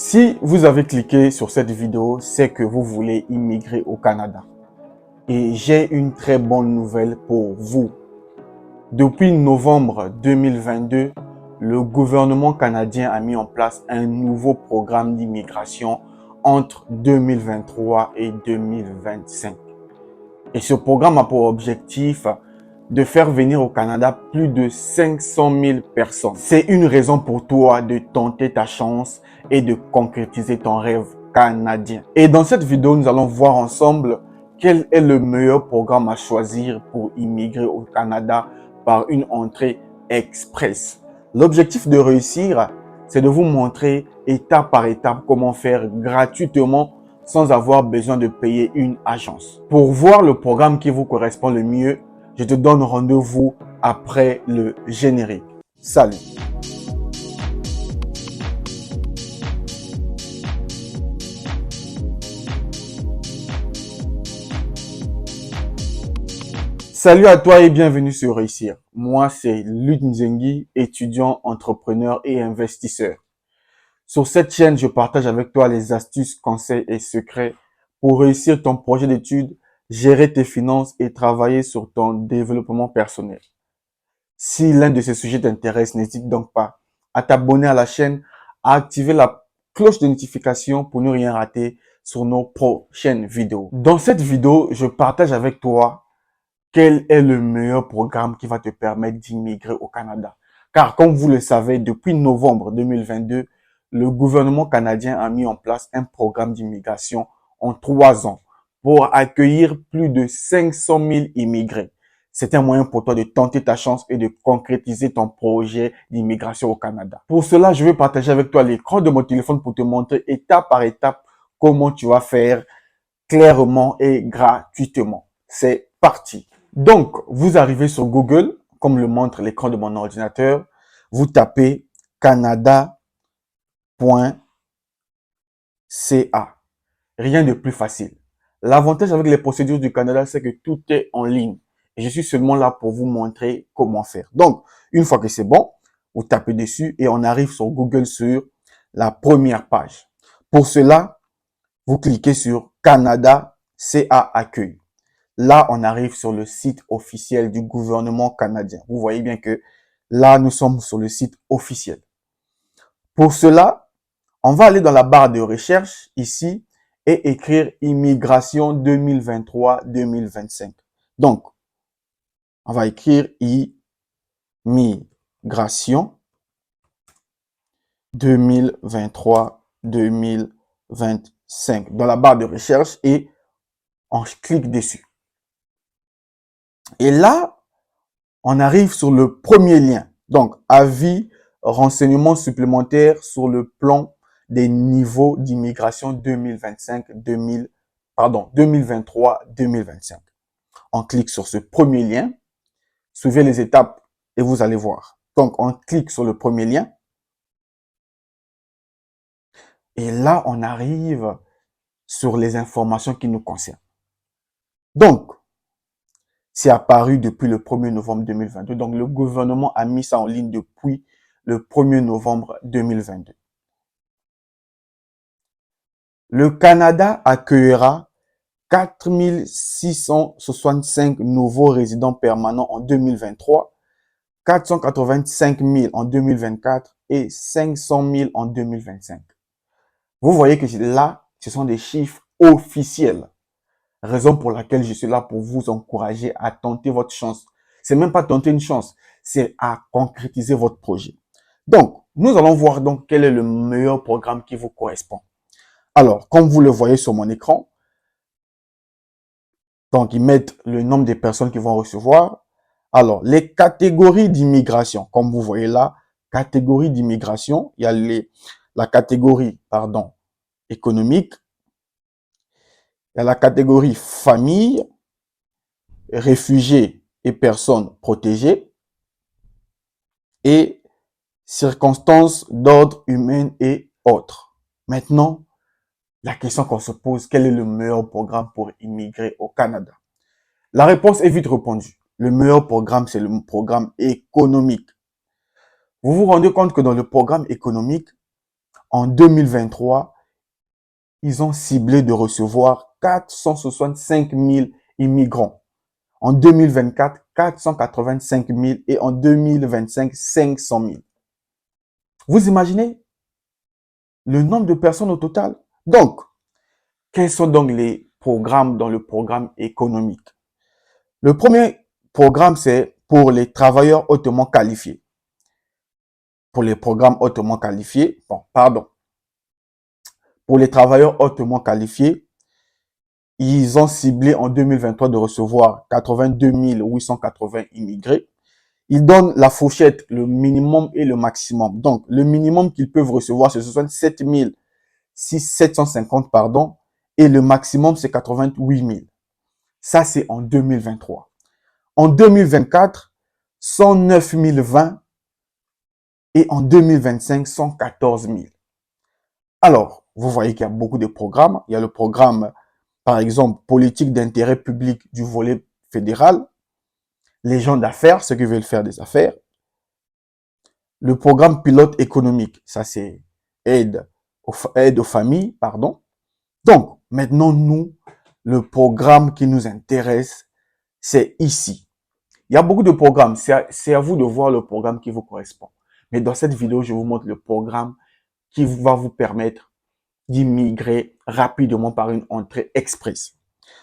Si vous avez cliqué sur cette vidéo, c'est que vous voulez immigrer au Canada. Et j'ai une très bonne nouvelle pour vous. Depuis novembre 2022, le gouvernement canadien a mis en place un nouveau programme d'immigration entre 2023 et 2025. Et ce programme a pour objectif de faire venir au Canada plus de 500 000 personnes. C'est une raison pour toi de tenter ta chance et de concrétiser ton rêve canadien. Et dans cette vidéo, nous allons voir ensemble quel est le meilleur programme à choisir pour immigrer au Canada par une entrée express. L'objectif de réussir, c'est de vous montrer étape par étape comment faire gratuitement sans avoir besoin de payer une agence. Pour voir le programme qui vous correspond le mieux, je te donne rendez-vous après le générique. Salut! Salut à toi et bienvenue sur Réussir. Moi, c'est Luc Nzengi, étudiant, entrepreneur et investisseur. Sur cette chaîne, je partage avec toi les astuces, conseils et secrets pour réussir ton projet d'études, gérer tes finances et travailler sur ton développement personnel. Si l'un de ces sujets t'intéresse, n'hésite donc pas à t'abonner à la chaîne, à activer la cloche de notification pour ne rien rater sur nos prochaines vidéos. Dans cette vidéo, je partage avec toi quel est le meilleur programme qui va te permettre d'immigrer au Canada. Car comme vous le savez, depuis novembre 2022, le gouvernement canadien a mis en place un programme d'immigration en 3 ans pour accueillir plus de 500 000 immigrés. C'est un moyen pour toi de tenter ta chance et de concrétiser ton projet d'immigration au Canada. Pour cela, je vais partager avec toi l'écran de mon téléphone pour te montrer étape par étape comment tu vas faire clairement et gratuitement. C'est parti! Donc, vous arrivez sur Google, comme le montre l'écran de mon ordinateur, vous tapez canada.ca. Rien de plus facile. L'avantage avec les procédures du Canada, c'est que tout est en ligne. Et je suis seulement là pour vous montrer comment faire. Donc, une fois que c'est bon, vous tapez dessus et on arrive sur Google sur la première page. Pour cela, vous cliquez sur Canada CA Accueil. Là, on arrive sur le site officiel du gouvernement canadien. Vous voyez bien que là, nous sommes sur le site officiel. Pour cela, on va aller dans la barre de recherche ici et écrire immigration 2023-2025. Donc, on va écrire immigration 2023-2025 dans la barre de recherche et on clique dessus. Et là, on arrive sur le premier lien. Donc, avis, renseignements supplémentaires sur le plan des niveaux d'immigration 2023-2025. On clique sur ce premier lien. Suivez les étapes et vous allez voir. Donc, on clique sur le premier lien. Et là, on arrive sur les informations qui nous concernent. Donc, c'est apparu depuis le 1er novembre 2022. Donc, le gouvernement a mis ça en ligne depuis le 1er novembre 2022. Le Canada accueillera 4 665 nouveaux résidents permanents en 2023, 485 000 en 2024 et 500 000 en 2025. Vous voyez que là, ce sont des chiffres officiels. Raison pour laquelle je suis là pour vous encourager à tenter votre chance. C'est même pas tenter une chance, c'est à concrétiser votre projet. Donc, nous allons voir donc quel est le meilleur programme qui vous correspond. Alors, comme vous le voyez sur mon écran, donc ils mettent le nombre de personnes qui vont recevoir. Alors, les catégories d'immigration, comme vous voyez là, catégorie d'immigration, il y a la catégorie, économique, il y a la catégorie famille, réfugiés et personnes protégées et circonstances d'ordre humain et autres. Maintenant, la question qu'on se pose, quel est le meilleur programme pour immigrer au Canada? La réponse est vite répondue. Le meilleur programme, c'est le programme économique. Vous vous rendez compte que dans le programme économique, En 2023, ils ont ciblé de recevoir 465 000 immigrants. En 2024, 485 000 et en 2025, 500 000. Vous imaginez le nombre de personnes au total? Donc, quels sont donc les programmes dans le programme économique? Le premier programme, c'est pour les travailleurs hautement qualifiés. Pour les programmes hautement qualifiés, pour les travailleurs hautement qualifiés, ils ont ciblé en 2023 de recevoir 82 880 immigrés. Ils donnent la fourchette, le minimum et le maximum. Donc, le minimum qu'ils peuvent recevoir, c'est 67 750, pardon, et le maximum, c'est 88 000. Ça, c'est en 2023. En 2024, 109 020 et en 2025, 114 000. Alors, vous voyez qu'il y a beaucoup de programmes. Il y a le programme, par exemple, politique d'intérêt public du volet fédéral, les gens d'affaires, ceux qui veulent faire des affaires. Le programme pilote économique, ça c'est aide aux familles, pardon. Donc, maintenant, nous, le programme qui nous intéresse, c'est ici. Il y a beaucoup de programmes. C'est à vous de voir le programme qui vous correspond. Mais dans cette vidéo, je vous montre le programme qui va vous permettre d'immigrer rapidement par une entrée express.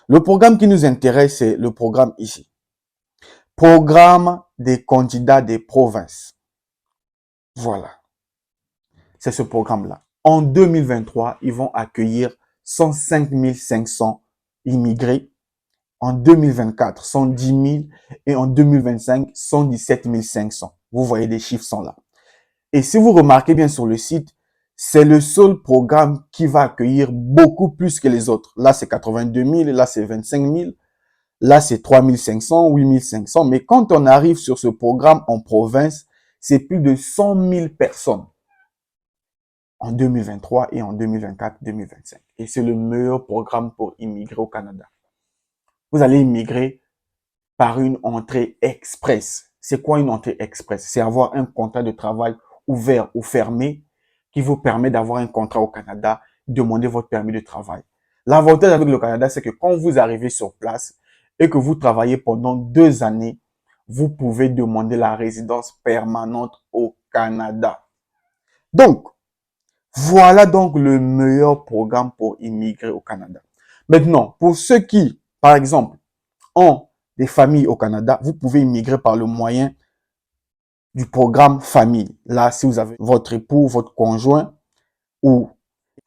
Le programme qui nous intéresse, c'est le programme ici. Programme des candidats des provinces. Voilà. C'est ce programme-là. En 2023, ils vont accueillir 105 500 immigrés. En 2024, 110 000 et en 2025, 117 500. Vous voyez, les chiffres sont là. Et si vous remarquez bien sur le site, c'est le seul programme qui va accueillir beaucoup plus que les autres. Là, c'est 82 000, là, c'est 25 000, là, c'est 3 500, 8 500. Mais quand on arrive sur ce programme en province, c'est plus de 100 000 personnes en 2023 et en 2024-2025. Et c'est le meilleur programme pour immigrer au Canada. Vous allez immigrer par une entrée express. C'est quoi une entrée express? C'est avoir un contrat de travail ouvert ou fermé qui vous permet d'avoir un contrat au Canada, demander votre permis de travail. L'avantage avec le Canada, c'est que quand vous arrivez sur place et que vous travaillez pendant 2 années, vous pouvez demander la résidence permanente au Canada. Donc, voilà donc le meilleur programme pour immigrer au Canada. Maintenant, pour ceux qui, par exemple, ont des familles au Canada, vous pouvez immigrer par le moyen du programme famille. Là, si vous avez votre époux, votre conjoint ou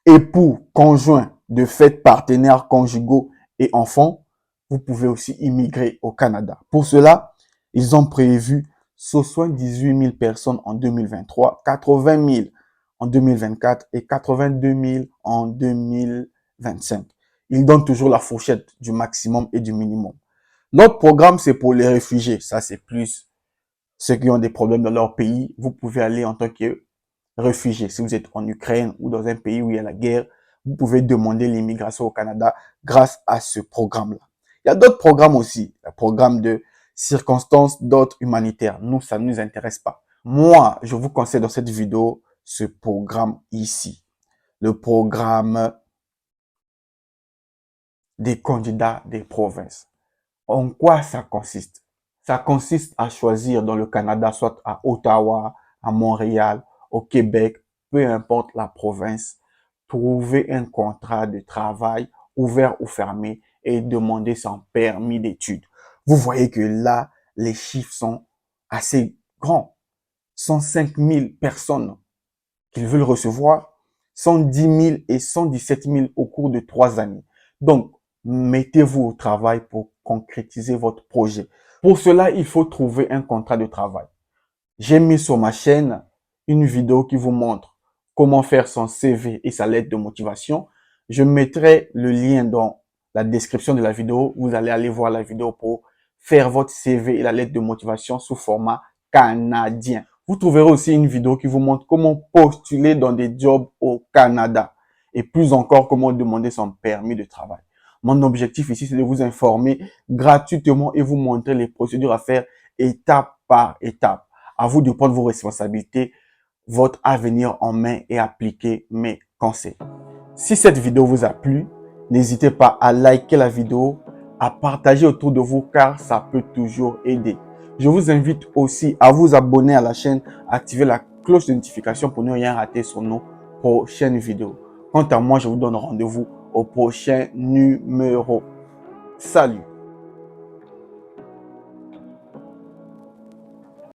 époux, conjoint, de fait, partenaires conjugaux et enfants, vous pouvez aussi immigrer au Canada. Pour cela, ils ont prévu 78 000 personnes en 2023, 80 000 en 2024 et 82 000 en 2025. Ils donnent toujours la fourchette du maximum et du minimum. L'autre programme, c'est pour les réfugiés. Ça, c'est plus ceux qui ont des problèmes dans leur pays. Vous pouvez aller en tant que réfugié. Si vous êtes en Ukraine ou dans un pays où il y a la guerre, vous pouvez demander l'immigration au Canada grâce à ce programme-là. Il y a d'autres programmes aussi. Le programme de circonstances d'ordre humanitaire. Nous, ça ne nous intéresse pas. Moi, je vous conseille dans cette vidéo ce programme ici. Le programme des candidats des provinces. En quoi ça consiste? Ça consiste à choisir dans le Canada, soit à Ottawa, à Montréal, au Québec, peu importe la province, trouver un contrat de travail ouvert ou fermé et demander son permis d'études. Vous voyez que là, les chiffres sont assez grands. 105 000 personnes qu'ils veulent recevoir, 110 000 et 117 000 au cours de 3 années. Donc, mettez-vous au travail pour concrétiser votre projet. Pour cela, il faut trouver un contrat de travail. J'ai mis sur ma chaîne une vidéo qui vous montre comment faire son CV et sa lettre de motivation. Je mettrai le lien dans la description de la vidéo. Vous allez aller voir la vidéo pour faire votre CV et la lettre de motivation sous format canadien. Vous trouverez aussi une vidéo qui vous montre comment postuler dans des jobs au Canada et plus encore comment demander son permis de travail. Mon objectif ici, c'est de vous informer gratuitement et vous montrer les procédures à faire étape par étape. À vous de prendre vos responsabilités. votre avenir en main et appliquez mes conseils. Si cette vidéo vous a plu, n'hésitez pas à liker la vidéo, à partager autour de vous car ça peut toujours aider. Je vous invite aussi à vous abonner à la chaîne, activer la cloche de notification pour ne rien rater sur nos prochaines vidéos. Quant à moi, je vous donne rendez-vous au prochain numéro. Salut!